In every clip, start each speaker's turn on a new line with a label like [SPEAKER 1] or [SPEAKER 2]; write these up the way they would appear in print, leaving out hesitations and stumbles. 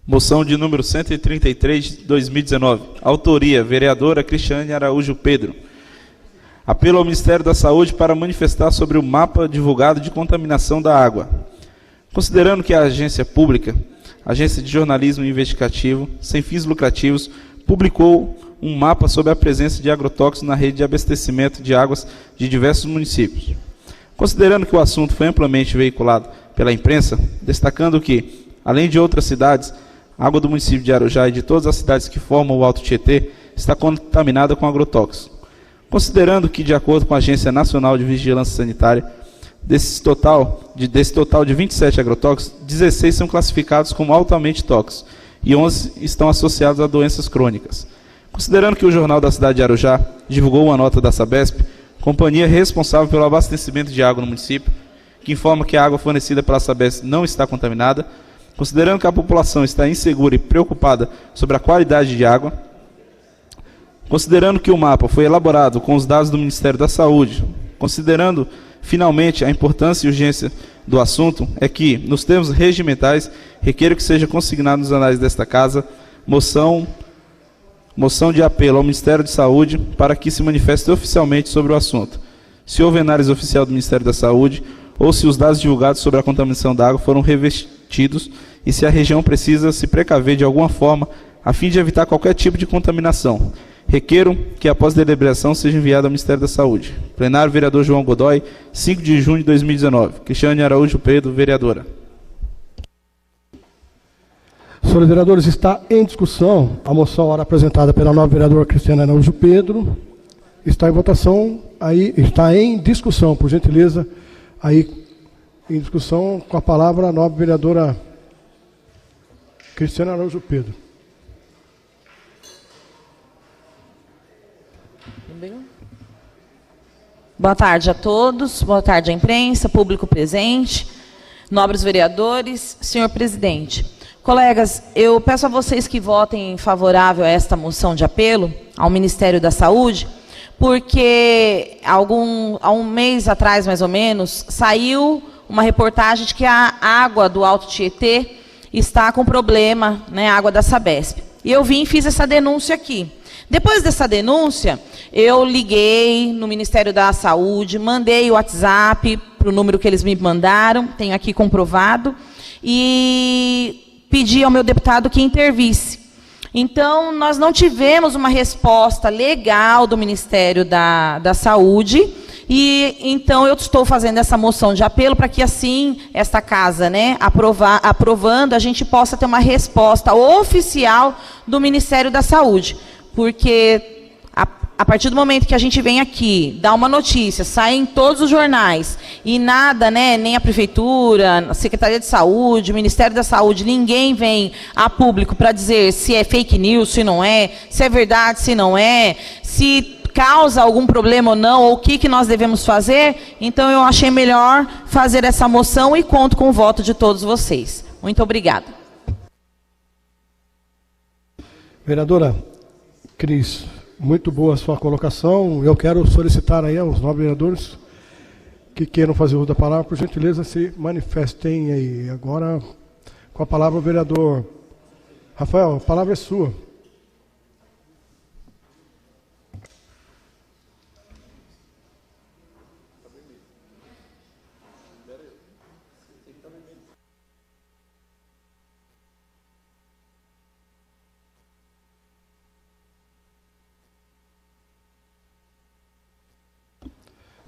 [SPEAKER 1] Moção de número 133, de 2019. Autoria, vereadora Cristiane Araújo Pedro. Apelo ao Ministério da Saúde para manifestar sobre o mapa divulgado de contaminação da água. Considerando que a agência pública, agência de jornalismo investigativo, sem fins lucrativos, publicou um mapa sobre a presença de agrotóxicos na rede de abastecimento de águas de diversos municípios. Considerando que o assunto foi amplamente veiculado pela imprensa, destacando que, além de outras cidades, a água do município de Arujá e de todas as cidades que formam o Alto Tietê está contaminada com agrotóxicos. Considerando que, de acordo com a Agência Nacional de Vigilância Sanitária, desse total de 27 agrotóxicos, 16 são classificados como altamente tóxicos e 11 estão associados a doenças crônicas. Considerando que o Jornal da Cidade de Arujá divulgou uma nota da Sabesp, companhia responsável pelo abastecimento de água no município, que informa que a água fornecida pela Sabesp não está contaminada, considerando que a população está insegura e preocupada sobre a qualidade de água, considerando que o mapa foi elaborado com os dados do Ministério da Saúde, considerando, finalmente, a importância e urgência do assunto, é que, nos termos regimentais, requeiro que seja consignado nos anais desta Casa, moção de apelo ao Ministério da Saúde para que se manifeste oficialmente sobre o assunto. Se houve análise oficial do Ministério da Saúde, ou se os dados divulgados sobre a contaminação da água foram revestidos e se a região precisa se precaver de alguma forma a fim de evitar qualquer tipo de contaminação. Requeiro que, após deliberação, seja enviado ao Ministério da Saúde. Plenário, vereador João Godoy, 5 de junho de 2019. Cristiane Araújo Pedro, vereadora.
[SPEAKER 2] Senhores vereadores, está em discussão a moção apresentada pela nova vereadora Cristiane Araújo Pedro. Está em votação, aí está em discussão, por gentileza, aí em discussão com a palavra a nova vereadora Cristiane Araújo Pedro.
[SPEAKER 3] Boa tarde a todos, boa tarde à imprensa, público presente, nobres vereadores, senhor presidente. Colegas, eu peço a vocês que votem favorável a esta moção de apelo ao Ministério da Saúde, porque há um mês atrás, mais ou menos, saiu uma reportagem de que a água do Alto Tietê está com problema, né, a água da Sabesp. E eu vim e fiz essa denúncia aqui. Depois dessa denúncia, eu liguei no Ministério da Saúde, mandei o WhatsApp para o número que eles me mandaram, tenho aqui comprovado, e pedi ao meu deputado que intervisse. Então, nós não tivemos uma resposta legal do Ministério da Saúde, e então eu estou fazendo essa moção de apelo para que assim, esta casa, né, aprovando, a gente possa ter uma resposta oficial do Ministério da Saúde. Porque a partir do momento que a gente vem aqui, dá uma notícia, sai em todos os jornais, e nada, né, nem a Prefeitura, a Secretaria de Saúde, o Ministério da Saúde, ninguém vem a público para dizer se é fake news, se não é, se é verdade, se não é, se causa algum problema ou não, ou o que nós devemos fazer. Então eu achei melhor fazer essa moção e conto com o voto de todos vocês. Muito obrigada.
[SPEAKER 2] Vereadora Cris, muito boa a sua colocação. Eu quero solicitar aí aos nobres vereadores que queiram fazer uso da palavra, por gentileza, se manifestem aí. Agora, com a palavra o vereador Rafael, a palavra é sua.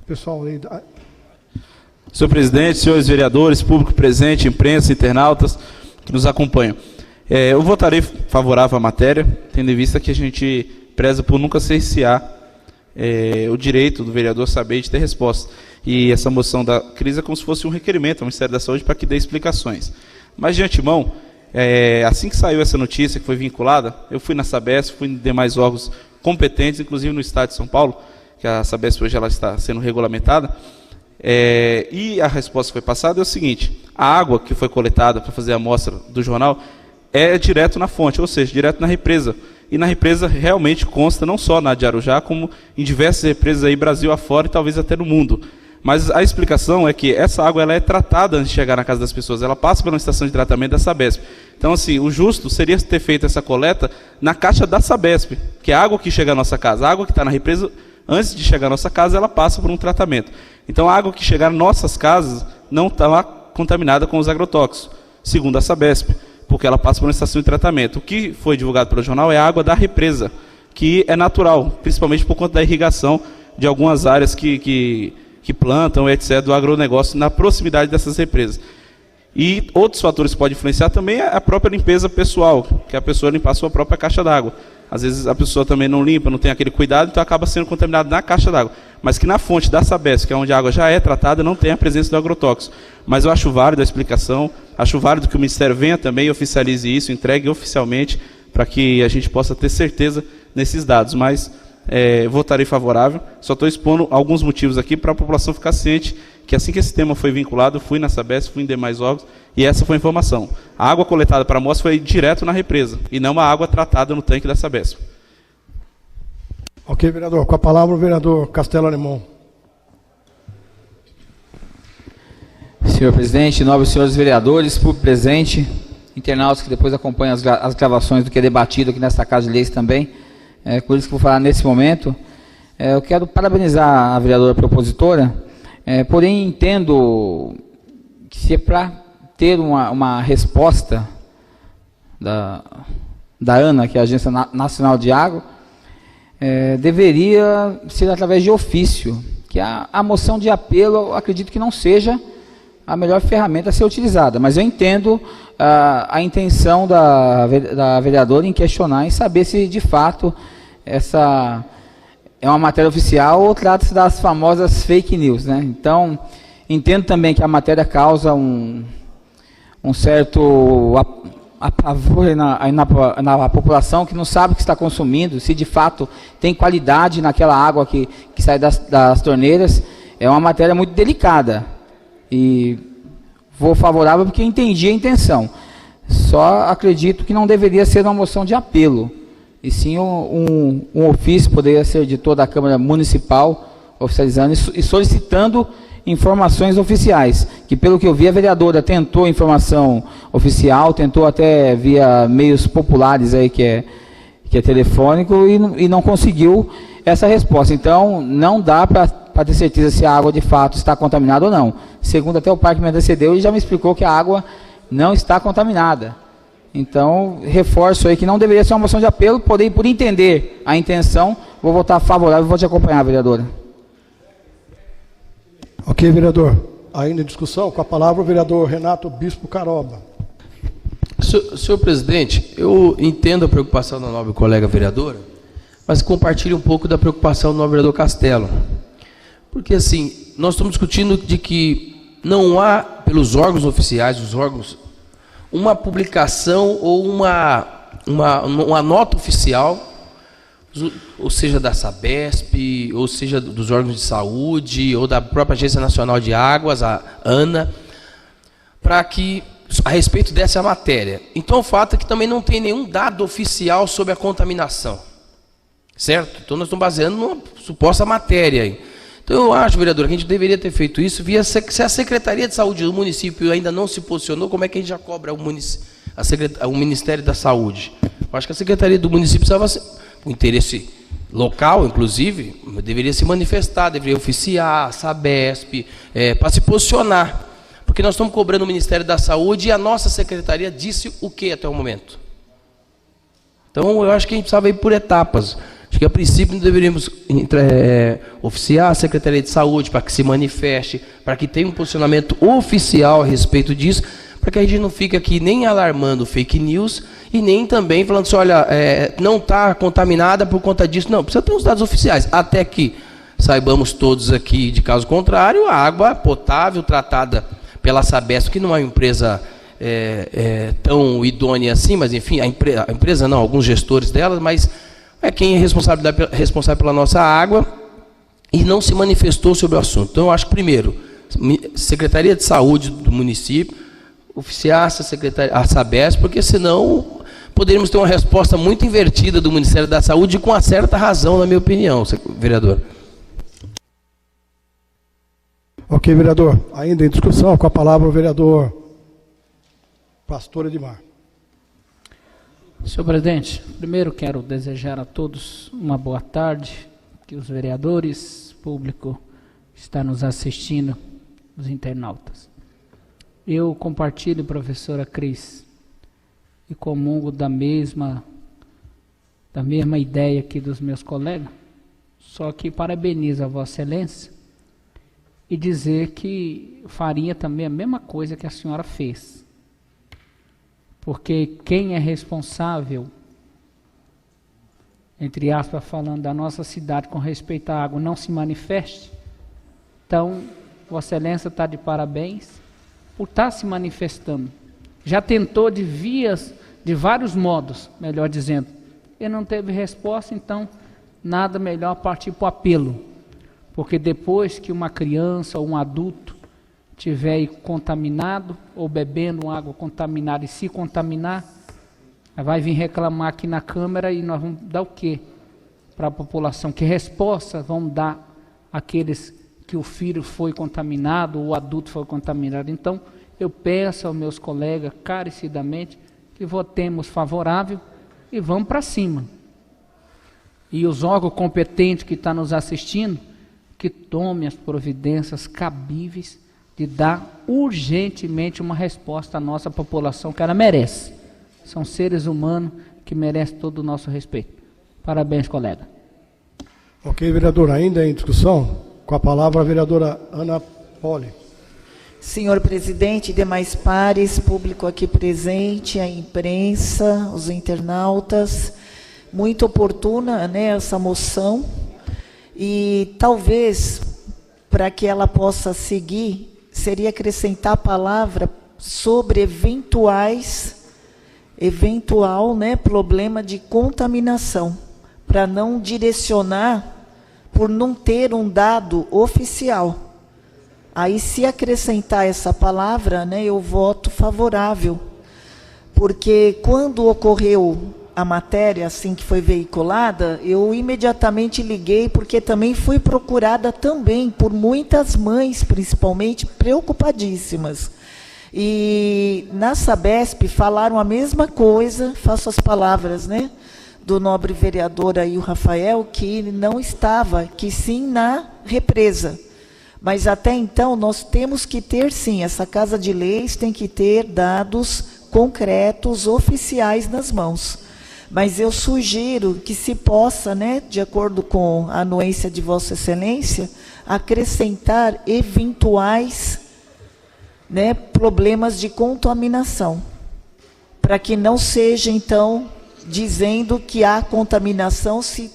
[SPEAKER 2] Pessoal aí.
[SPEAKER 1] Senhor presidente, senhores vereadores, público presente, imprensa, internautas que nos acompanham. Eu votarei favorável à matéria, tendo em vista que a gente preza por nunca cercear o direito do vereador saber de ter resposta. E essa moção da Cris é como se fosse um requerimento ao Ministério da Saúde para que dê explicações. Mas, de antemão, assim que saiu essa notícia, que foi vinculada, eu fui na Sabesp, fui em demais órgãos competentes, inclusive no Estado de São Paulo, que a Sabesp hoje ela está sendo regulamentada, e a resposta que foi passada é o seguinte: a água que foi coletada para fazer a amostra do jornal é direto na fonte, ou seja, direto na represa. E na represa realmente consta, não só na de Arujá, como em diversas represas aí, Brasil afora e talvez até no mundo. Mas a explicação é que essa água ela é tratada antes de chegar na casa das pessoas, ela passa por uma estação de tratamento da Sabesp. Então, assim, o justo seria ter feito essa coleta na caixa da Sabesp, que é a água que chega à nossa casa. A água que está na represa, antes de chegar à nossa casa, ela passa por um tratamento. Então, a água que chegar nas nossas casas não está contaminada com os agrotóxicos, segundo a Sabesp, porque ela passa por uma estação de tratamento. O que foi divulgado pelo jornal é a água da represa, que é natural, principalmente por conta da irrigação de algumas áreas que plantam, etc., do agronegócio na proximidade dessas represas. E outros fatores que podem influenciar também é a própria limpeza pessoal, que é a pessoa limpar a sua própria caixa d'água. Às vezes a pessoa também não limpa, não tem aquele cuidado, então acaba sendo contaminado na caixa d'água. Mas que na fonte da Sabesp, que é onde a água já é tratada, não tem a presença do agrotóxico. Mas eu acho válido a explicação, acho válido que o Ministério venha também e oficialize isso, entregue oficialmente, para que a gente possa ter certeza nesses dados. Mas votarei favorável, só estou expondo alguns motivos aqui para a população ficar ciente que assim que esse tema foi vinculado, fui na Sabesp, fui em demais órgãos, e essa foi a informação. A água coletada para a amostra foi direto na represa, e não a água tratada no tanque da Sabesp.
[SPEAKER 2] Ok, vereador. Com a palavra o vereador Castelo Alemão.
[SPEAKER 4] Senhor presidente, nobres senhores vereadores, público presente, internautas que depois acompanham as gravações do que é debatido aqui nesta Casa de Leis também, por isso que vou falar nesse momento. Eu quero parabenizar a vereadora propositora, porém entendo que se é para ter uma resposta da ANA, que é a Agência Nacional de Água, deveria ser através de ofício, que a moção de apelo, eu acredito que não seja a melhor ferramenta a ser utilizada, mas eu entendo a intenção da vereadora em questionar, em saber se de fato essa é uma matéria oficial ou trata-se das famosas fake news, né? Então, entendo também que a matéria causa um certo apavor na população que não sabe o que está consumindo, se de fato tem qualidade naquela água que sai das torneiras. É uma matéria muito delicada e vou favorável porque entendi a intenção. Só acredito que não deveria ser uma moção de apelo, e sim um ofício poderia ser de toda a Câmara Municipal, oficializando e solicitando informações oficiais, que pelo que eu vi a vereadora tentou informação oficial, tentou até via meios populares aí que é telefônico e não conseguiu essa resposta. Então não dá para ter certeza se a água de fato está contaminada ou não. Segundo até o par que me antecedeu, ele já me explicou que a água não está contaminada. Então reforço aí que não deveria ser uma moção de apelo, porém por entender a intenção, vou votar favorável e vou te acompanhar, vereadora.
[SPEAKER 2] Ok, vereador. Ainda em discussão, com a palavra o vereador Renato Bispo Caroba.
[SPEAKER 5] Senhor presidente, eu entendo a preocupação da nobre colega vereadora, mas compartilho um pouco da preocupação do nobre vereador Castelo. Porque, assim, nós estamos discutindo de que não há, pelos órgãos oficiais, os órgãos, uma publicação ou uma nota oficial, ou seja, da Sabesp, ou seja, dos órgãos de saúde, ou da própria Agência Nacional de Águas, a ANA, para que, a respeito dessa matéria. Então, o fato é que também não tem nenhum dado oficial sobre a contaminação. Certo? Então, nós estamos baseando numa suposta matéria aí. Então, eu acho, vereador, que a gente deveria ter feito isso via, se a Secretaria de Saúde do município ainda não se posicionou, como é que a gente já cobra o Ministério da Saúde? Eu acho que a Secretaria do município precisava, o interesse local, inclusive, deveria se manifestar, deveria oficiar a Sabesp, para se posicionar. Porque nós estamos cobrando o Ministério da Saúde e a nossa Secretaria disse o que até o momento? Então, eu acho que a gente precisava ir por etapas. Acho que, a princípio, deveríamos oficiar a Secretaria de Saúde para que se manifeste, para que tenha um posicionamento oficial a respeito disso, para que a gente não fique aqui nem alarmando fake news e nem também falando assim, olha, não está contaminada por conta disso. Não, precisa ter os dados oficiais, até que saibamos todos aqui, de caso contrário, a água potável tratada pela Sabesp, que não é uma empresa tão idônea assim, mas enfim, a empresa não, alguns gestores dela, mas é quem é responsável pela nossa água e não se manifestou sobre o assunto. Então, eu acho que, primeiro, Secretaria de Saúde do município, oficiar a Sabesp, porque senão poderíamos ter uma resposta muito invertida do Ministério da Saúde, com uma certa razão, na minha opinião, vereador.
[SPEAKER 2] Ok, vereador. Ainda em discussão, com a palavra o vereador Pastor Edmar.
[SPEAKER 6] Senhor presidente, primeiro quero desejar a todos uma boa tarde, que os vereadores, público que está nos assistindo, os internautas. Eu compartilho, professora Cris, e comungo da mesma ideia aqui dos meus colegas, só que parabenizo a Vossa Excelência e dizer que faria também a mesma coisa que a senhora fez. Porque quem é responsável, entre aspas, falando da nossa cidade com respeito à água, não se manifeste, então, Vossa Excelência está de parabéns por estar se manifestando. Já tentou de vários modos, melhor dizendo, e não teve resposta, então, nada melhor partir para o apelo. Porque depois que uma criança ou um adulto tiver contaminado ou bebendo água contaminada e se contaminar, vai vir reclamar aqui na Câmara e nós vamos dar o quê para a população? Que resposta vamos dar àqueles que o filho foi contaminado ou o adulto foi contaminado? Então, eu peço aos meus colegas, carecidamente, que votemos favorável e vamos para cima. E os órgãos competentes que estão nos assistindo, que tomem as providências cabíveis de dar urgentemente uma resposta à nossa população que ela merece. São seres humanos que merecem todo o nosso respeito. Parabéns, colega.
[SPEAKER 2] Ok, vereador, ainda em discussão, com a palavra a vereadora Ana Poli.
[SPEAKER 7] Senhor presidente, demais pares, público aqui presente, a imprensa, os internautas, muito oportuna, né, essa moção, e talvez, para que ela possa seguir, seria acrescentar a palavra sobre eventual, né, problema de contaminação, para não direcionar por não ter um dado oficial. Aí, se acrescentar essa palavra, né, eu voto favorável, porque quando ocorreu a matéria, assim que foi veiculada, eu imediatamente liguei, porque também fui procurada também por muitas mães, principalmente, preocupadíssimas. E na Sabesp falaram a mesma coisa, faço as palavras, né, do nobre vereador aí, o Rafael, que não estava, que sim na represa. Mas até então nós temos que ter, sim, essa Casa de Leis tem que ter dados concretos, oficiais nas mãos. Mas eu sugiro que se possa, né, de acordo com a anuência de Vossa Excelência, acrescentar eventuais, né, problemas de contaminação, para que não seja, então, dizendo que há contaminação, se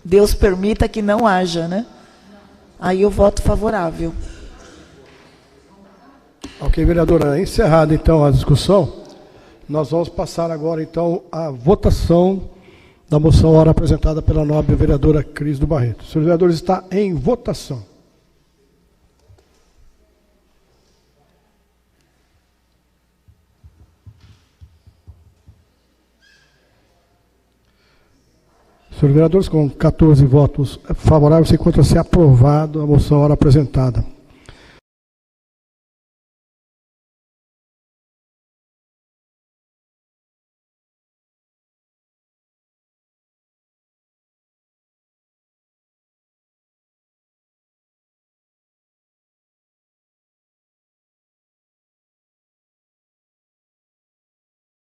[SPEAKER 7] Deus permita que não haja, né? Aí eu voto favorável.
[SPEAKER 2] Ok, vereadora, encerrada então a discussão, nós vamos passar agora então à votação da moção ora apresentada pela nobre vereadora Cris do Barreto. Senhores vereadores, está em votação. Senhores vereadores, com 14 votos favoráveis, se encontra-se aprovado a moção ora apresentada.